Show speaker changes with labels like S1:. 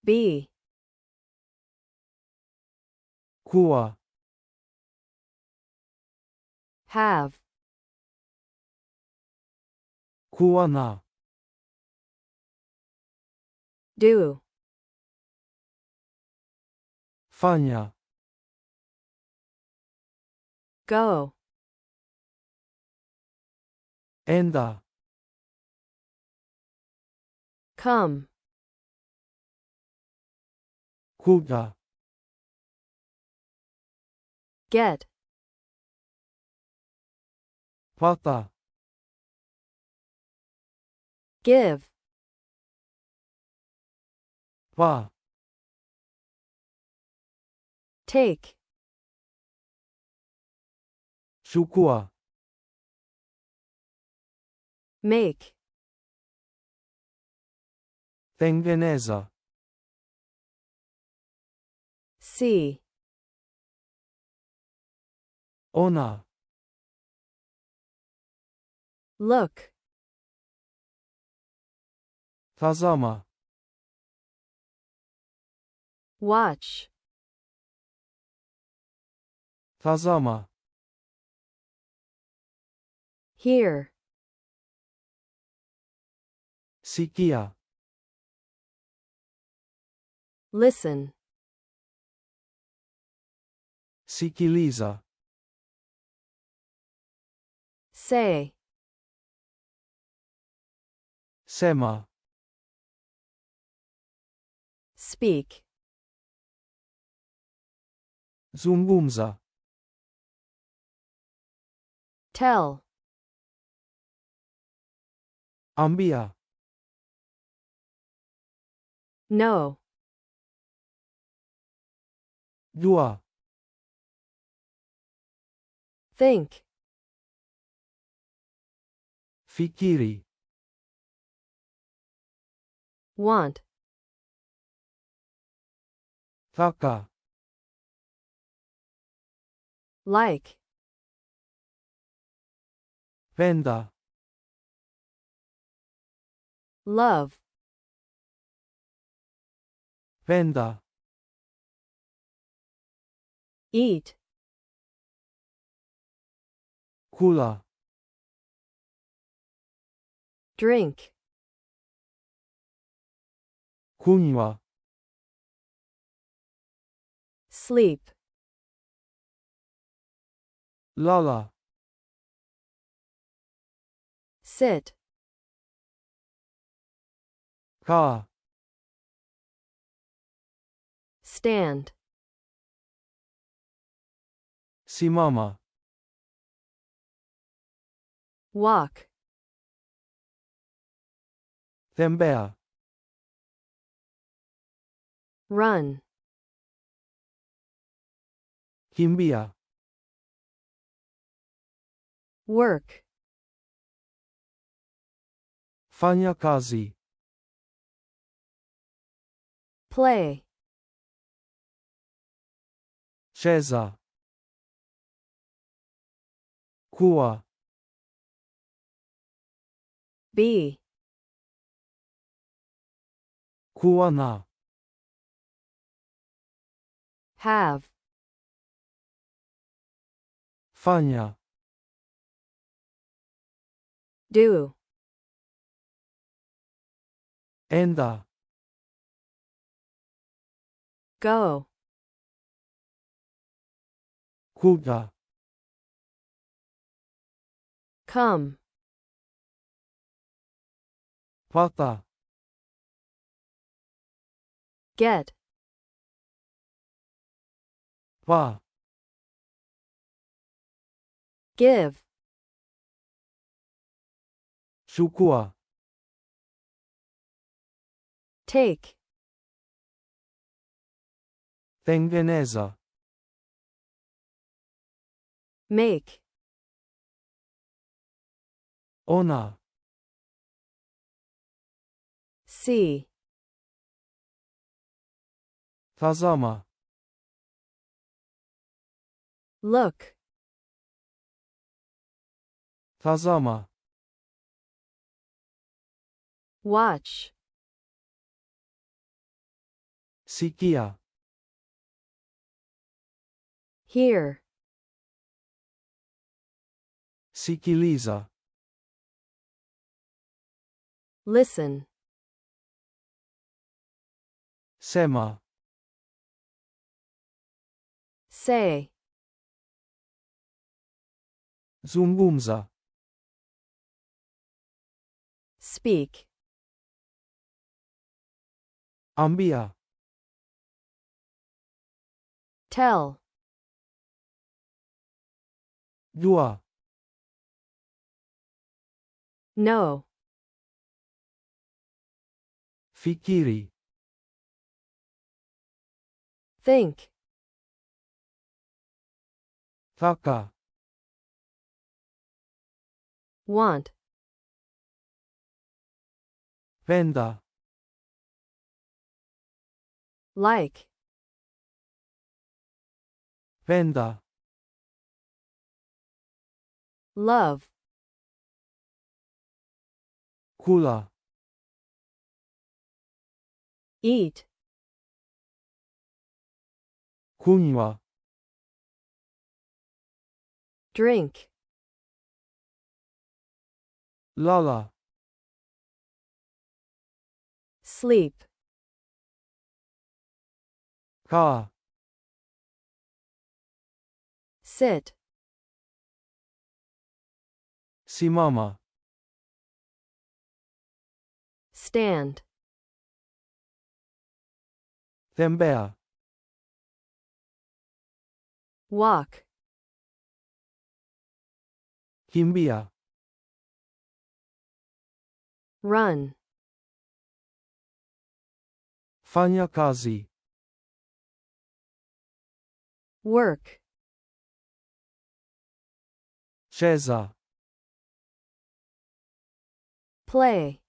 S1: Be.
S2: kuwa,
S1: Have.
S2: kuwa na,
S1: Do.
S2: fanya,
S1: Go.
S2: enda,
S1: Come.
S2: kuja,
S1: Get.
S2: pata,
S1: Give.
S2: pa,
S1: Take.
S2: chukua,
S1: Make.
S2: tengeneza,
S1: See.
S2: ona,
S1: Look.
S2: tazama,
S1: Watch.
S2: tazama,
S1: Hear.
S2: sikia,
S1: Listen.
S2: sikiliza,
S1: Say.
S2: sema,
S1: Speak.
S2: zungumza,
S1: Tell.
S2: ambia,
S1: Know.
S2: jua,
S1: Think.
S2: fikiri,
S1: Want.
S2: taka,
S1: Like.
S2: penda,
S1: Love.
S2: penda,
S1: Eat.
S2: kula,
S1: Drink.
S2: kunywa,
S1: Sleep.
S2: lala,
S1: Sit.
S2: kaa,
S1: Stand.
S2: simama,
S1: Walk.
S2: tembea,
S1: Run.
S2: kimbia,
S1: Work.
S2: fanya kazi,
S1: Play.
S2: cheza, kuwa,
S1: Be.
S2: kuwa na,
S1: Have.
S2: fanya,
S1: Do.
S2: enda,
S1: Go.
S2: kuja,
S1: Come.
S2: pata,
S1: Get.
S2: pa,
S1: Give.
S2: chukua,
S1: Take.
S2: tengeneza,
S1: Make.
S2: ona,
S1: See.
S2: tazama,
S1: Look.
S2: tazama,
S1: Watch.
S2: sikia,
S1: hear,
S2: sikiliza,
S1: listen,
S2: sema,
S1: say,
S2: zungumza,
S1: speak,
S2: ambia,
S1: tell,
S2: jua,
S1: know,
S2: fikiri,
S1: think,
S2: taka,
S1: want,
S2: penda,
S1: like,
S2: penda,
S1: love,
S2: kula,
S1: eat,
S2: kunywa,
S1: drink,
S2: lala,
S1: sleep,
S2: kaa,
S1: sit,
S2: simama,
S1: stand,
S2: tembea,
S1: walk,
S2: kimbia,
S1: run,
S2: fanya kazi,
S1: work,
S2: cheza,
S1: play,